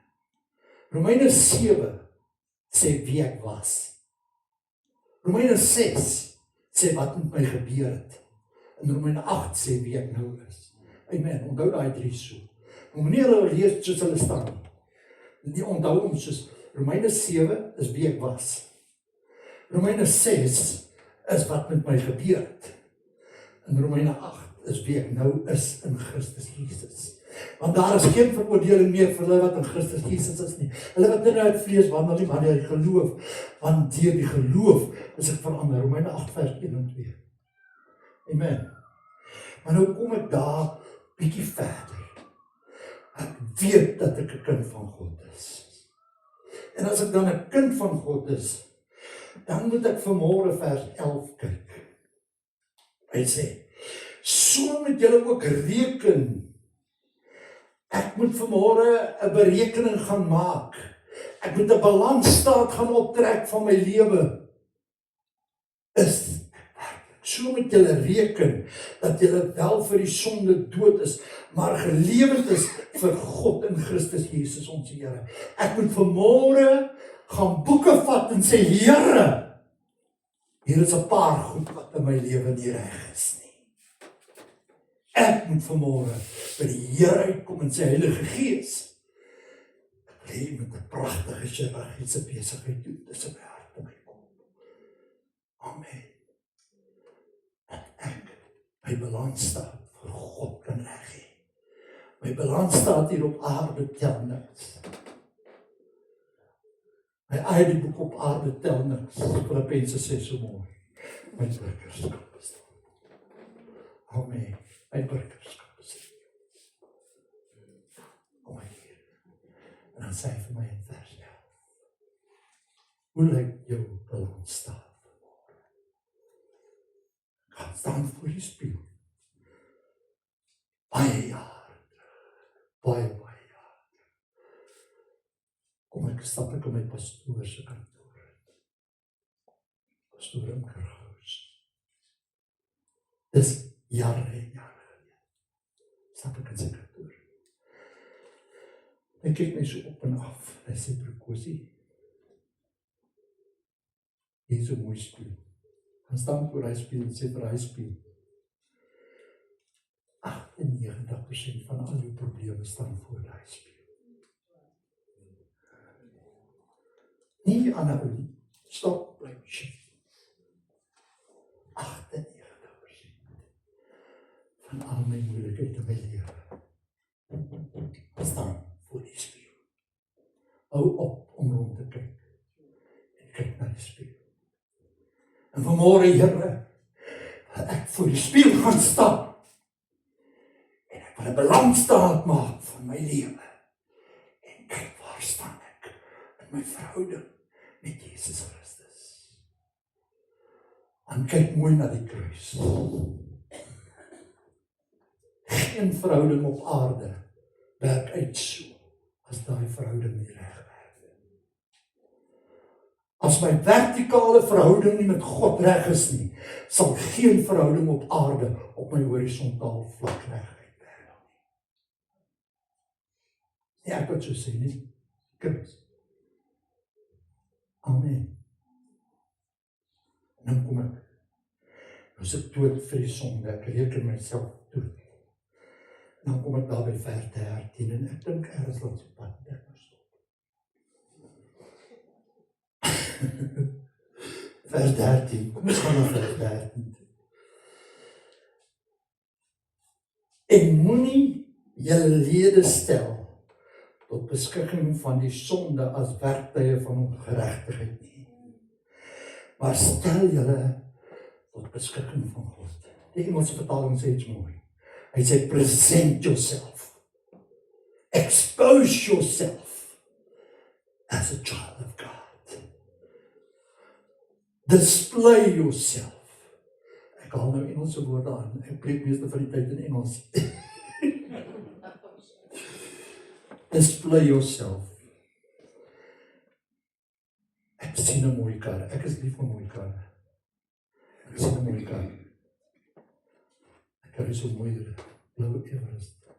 Speaker 3: Romeine 7 sê wie ek was. Romeine 6 sê wat met my gebeur het. En Romeine 8 sê wie ek nou is. Amen, onthou daai 3 so. Moenie hulle lees soos hulle staan nie. Die onthou hom soos Romeine 7 is wie ek was. Romeine 6 is wat met my gebeur het. En Romeine 8 is wie ek nou is in Christus Jesus. Want daar is geen veroordeling meer vir hulle wat in Christus Jesus is nie. Hulle wat nie uit vlees wandel nie, maar deur die geloof. Want deur die geloof is ek verander. Romeine 8 vers 1 en 2. Amen. Maar nou kom ek daar bietjie verder. Ek weet dat ek 'n kind van God is. En as ek dan 'n kind van God is, dan moet ek vanmôre vers 11 kyk. Hy sê, so moet julle ook reken. Ek moet vanmôre 'n berekening gaan maak. Ek moet 'n balansstaat gaan optrek van my lewe. So moet julle reken dat julle wel vir die sonde dood is, maar gelewend is vir God in Christus Jesus ons Here. Ek moet vanmôre gaan boeke vat en sê, Here, hier is 'n paar goed wat in my lewe nie reg is nie. Ek moet vanmôre by die Here uitkom en sê, Heilige Gees, ek wil hê met 'n pragtige chirurgiese besigheid doen, dis 'n hart in my kom. Amen. My balans staat vir God kan reg hê. My balans staat hier op aarde tel niks. My ID-boek op aarde tel niks. Filippense sê so mooi. My burgerskap is daar. Amen. My burgerskap is daar. Kom hier. En dan sê hy vir my in vers 11. Hoe lyk jou balans staat? Gaan staan voor die spieël. Baie jaar. Baie jaar. Kom ek stap ek in my pastoor se kantoor. Pastoor in Kerkhuis. Dis jare en jare gelede. Stap ek in sy kantoor. Hy kyk my so op en af. Hy sê, Prekosie, hier is 'n mooi spieël. Gaan staan voor hy spieël en sê vir hy spieël. 98% van al die probleme staan voor hy spieël. Nie aanhou nie. Stop, bly shit. 98% van al my moeilikheid in my lewe staan voor die spieël. Hou op om rond te kyk. En kyk na die spieël. En vanmôre, Here, ek voor die spieël gaan staan. En ek wil 'n balansstaat maak van my lewe. En kyk waar staan ek in my verhouding met Jesus Christus. En kyk mooi na die kruis. Geen verhouding op aarde werk uit so as daai verhouding nie reg werk. As my vertikale verhouding nie met God reg is nie, sal geen verhouding op aarde op my horisontaal vlak reg uitwerk nie. Ja, ek wat so sê nie. Kruis. Amen. En dan kom ek. Nou is ek dood vir die sonde, ek reken myself dood. En dan kom ek daar by vers 13 en ek dink ergens wat se pad ek moet stop. Vers 13, kom ons gaan na vers 13. En moenie julle lede stel tot beskikking van die sonde as werktuie van ongeregtigheid nie. Maar stel julle tot beskikking van God. Die Engelse vertaling sê iets mooi. Hy sê present yourself. Expose yourself as a child of God. Display yourself. Ek haal nou Engelse woorde aan. Ek preek meeste van die tyd in Engels. Display yourself. Ek sien 'n mooi kar. Ek is lief vir mooi karre. Ek sien 'n mooi kar. Ek kry so mooi blou Everest.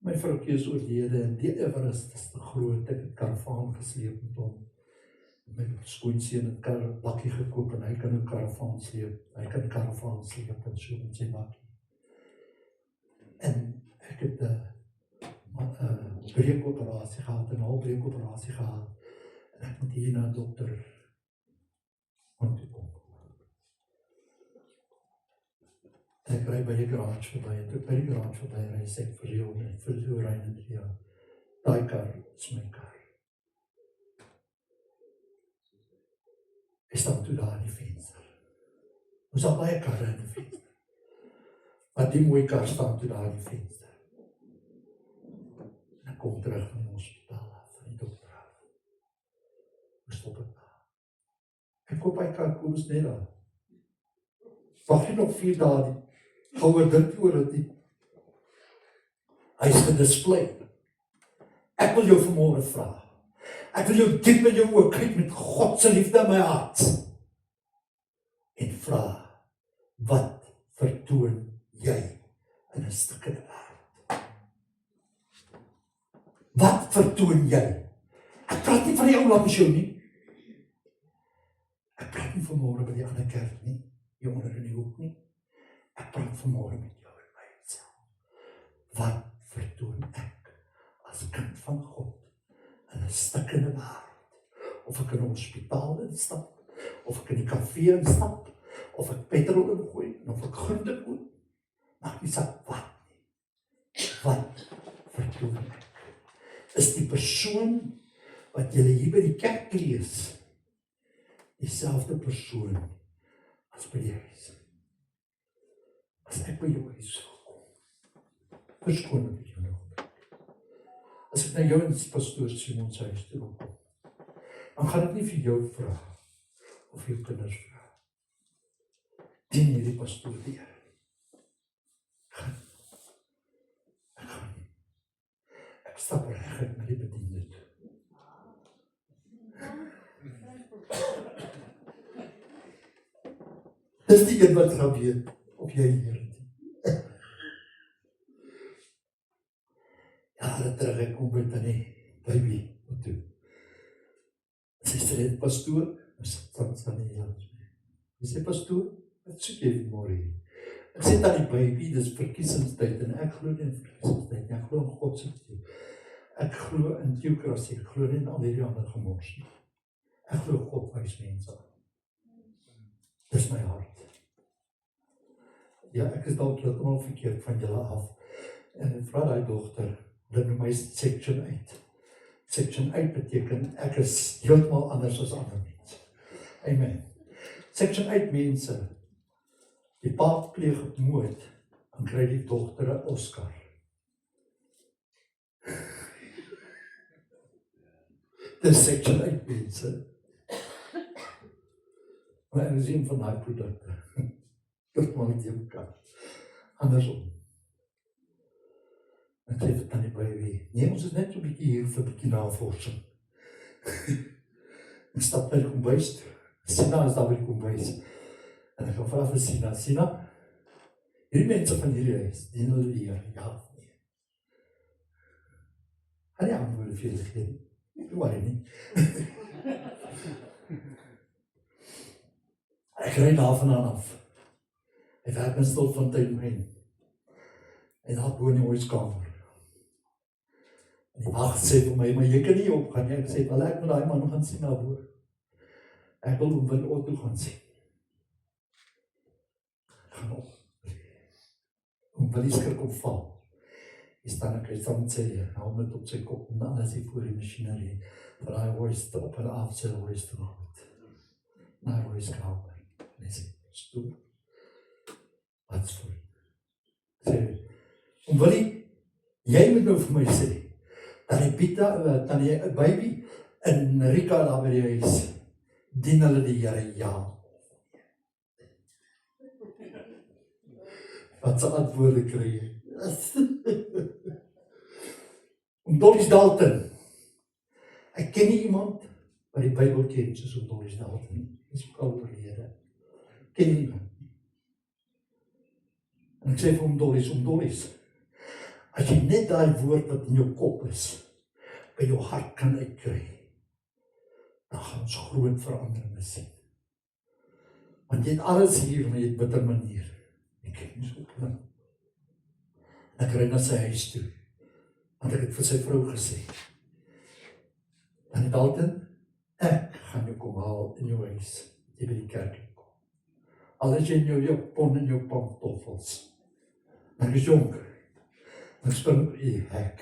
Speaker 3: My vroukie is oorlede en die Everest is te groot. Ek het karavaan gesleep met hom. My skoonseun het 'n bakkie gekoop en hy kan 'n karavaan sleep. Hy kan 'n karavaan sleep en so met sy bakkie. En ek het 'n breekoperasie gehad, 'n halfbreekoperasie gehad. En ek moet hier na 'n dokter toe kom. En ek ry by die garage verby, en toe ek by die garage verby ry, sê ek vir jou, en vir jou ry en ja, daai kar is my kar. Ek staan toe daar in die venster. Ons al baie karre in die venster. Maar die mooi kar staan toe daar in die venster. En ek kom terug van die hospitaal af, van die dokter af. Hoe stop ek daar? Ek koop my kar, kom ons net daar. Wacht jy nog 4 dae nie? Gou oor dit oor dit nie. Hy is gedisplay. Ek wil jou vanmôre vra. Ek wil jou diep in jou oë kyk met God se liefde in my hart. En vra, wat vertoon jy in 'n stukkende wêreld? Wat vertoon jy? Ek praat nie van die ou lampie show nie. Ek praat nie vanmôre by die ander kerk nie. Jy onder in die hoek nie. Ek praat vanmôre met jou en myself. Wat vertoon ek as kind van God in 'n stukkende wêreld? Of ek in 'n hospitaal instap, of ek in die kafee instap, of ek petrol ingooi, en of ek groente koop, maak nie saak wat nie. Wat vertoon ek? Is die persoon wat julle hier by die kerk lees, dieselfde persoon as by die huis? As ek by jou huis kom, verskoon ek jou nog. As ek na jou en pastoor Simon se huis toe kom, dan gaan ek nie vir jou vra, of jou kinders vra. Dien hierdie pastoor die Here. Ek gaan nie. Ek stap reguit na die bediende toe. Dis die een wat gaan weet, of jy hier het. Jare terug, ek kom by Tannie Baby toe. Sy sê net, pastoor, ons staan nie hier. Sy sê, pastoor, wat soek jy vanmôre hier? Ek sê, Tannie Baby, dis verkiesingstyd, en ek glo nie in verkiesingstyd, ek glo in God se tyd. Ek glo in teokrasie, ek glo nie in al hierdie ander gemors nie. Ek glo God wys mense aan. Dis my hart. Ja, ek is dalk heeltemal verkeerd van julle af. En ek vra daai dogter, dit noem my section 8. Section 8 beteken, ek is heeltemal anders as ander mense. Amen. Section 8 mense, die pa pleeg op moord, dan kry die dogter 'n Oscar. Dis section 8 mense. Maar ek is een van die produkte. Dit maak nie jou kan. Andersom. Ek sê vir Tannie Baby, nee, ons is net so 'n bietjie hier vir 'n bietjie navorsing. Ek stap by die kombuis toe. Sina is daar by die kombuis. En ek gaan vra vir Sina, Sina, hierdie mense van hierdie huis, dien hulle die Here, ja of nee? Gaan nie antwoorde vir julle gee nie. Ek worry nie. Ek ry daarvandaan af. Ek werk in Stilfontein. En daar bo in die huiskamer. En die wag sê vir my, maar jy kan nie opgaan nie. Ek sê, wel ek moet daai man gaan sien daarbo. Ek wil hom wil auto gaan sien. Ek gaan op. Om wil die skrik opval. Hy staan ek staan met sy helmet op sy kop en dan is hy voor die masjinerie. Vir hy hoist op en af sy hoist gemaakt. Na hy hoistkamer. En hy sê, stoel. Wat is voor? Sê, om wil jy moet nou vir my sê, Tannie Pita, Tannie Baby, en Rika daar by die huis, dien hulle die Here, ja. Wat se antwoorde kry jy? Om Doris Dalton. Ek ken nie iemand wat die Bybel ken soos om Doris Dalton. Dis ook al oorlede. ken niemand. En ek sê vir hom dollies, as jy net daai woord wat in jou kop is, by jou hart kan uitkry, dan gaan ons groot veranderinge sien. Want jy het alles hier, maar jy het bitter manier. Ek kyk nie so klim. Ek ry na sy huis toe, want ek het vir sy vrou gesê, en Dalton, ek gaan jou kom haal in jou huis, jy by die kerk kom. Al is jy in jou japon en jou pantoffels, en ek is jonker, en ek spring oor die hek,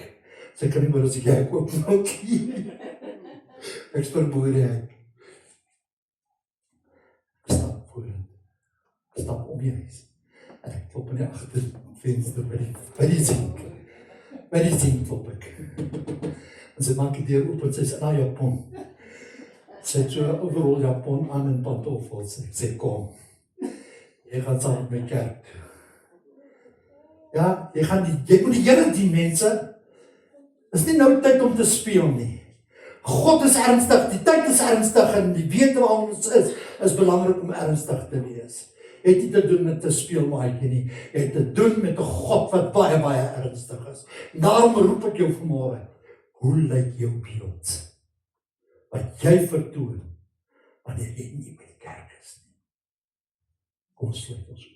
Speaker 3: sy kan nie maar as ek hek oopmaak nie. Ek spring oor die hek. Ek stap voorheen, ek stap om die huis, en ek klop in die agtervenster by die zink. By die zink klop ek. En sy maak die deur oop en sy sê, japon. Sy het so 'n overall japon aan en pantoffels. Ek sê, kom, jy gaan saam met my kerk. Ja, jy moet die Here dien, mense. Is nie nou tyd om te speel nie. God is ernstig, die tyd is ernstig en die wete waar ons is belangrik om ernstig te wees. Jy het nie te doen met 'n speelmaatjie nie. Jy het te doen met 'n God wat baie, baie ernstig is. Daarom roep ek jou vanmôre. Hoe lyk jou beeld? Wat jy vertoon, wanneer jy nie by die kerk is nie. Kom sluit ons.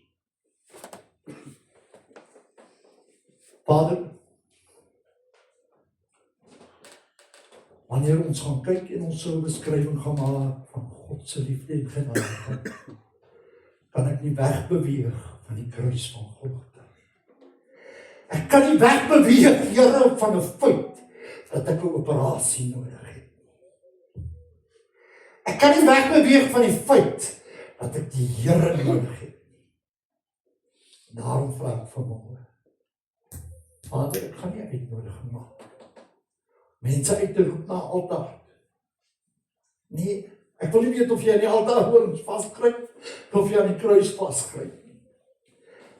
Speaker 3: Vader, wanneer ons gaan kyk en ons so 'n beskrywing gaan maak van God se liefde en genade, kan ek nie wegbeweeg van die kruis van Golgotha. Ek kan nie wegbeweeg, Here, van 'n feit dat ek 'n operasie nodig het. Ek kan nie wegbeweeg van die feit dat ek die Here nodig het. Daarom vra ek vanmôre, Vader, ek gaan nie uitnodiging maak. Mense uit te roep na altaar. Nee, ek wil nie weet of jy aan die altaar horings vasgryp, of jy aan die kruis vasgryp.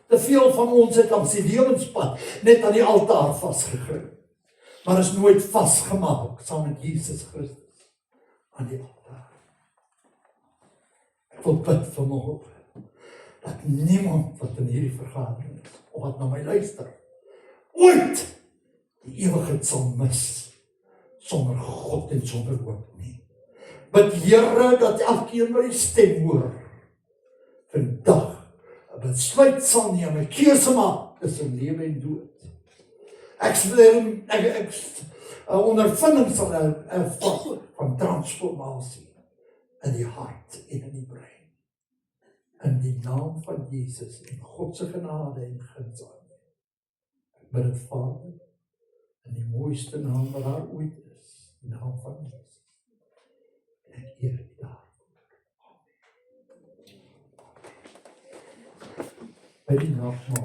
Speaker 3: Te veel van ons het langs die lewenspad net aan die altaar vasgegryp, maar is nooit vasgemaak saam met Jesus Christus aan die altaar. Ek wil bid vanmôre dat niemand wat in hierdie vergadering is, of wat na my luister, ooit die ewigheid sal mis sonder God en sonder hoop nie. Bid Here dat elkeen my stem hoor, vandag 'n besluit sal neem, 'n keuse maak tussen lewe en dood. Ek 'n ondervinding sal ervaar van transformasie in die hart en in die brein. In die naam van Jesus en God se genade en guns aan. Ek bid dit, Vader, in die mooiste naam wat daar ooit is, die naam van Jesus. En ek eer U daarvoor. Amen. By die naam van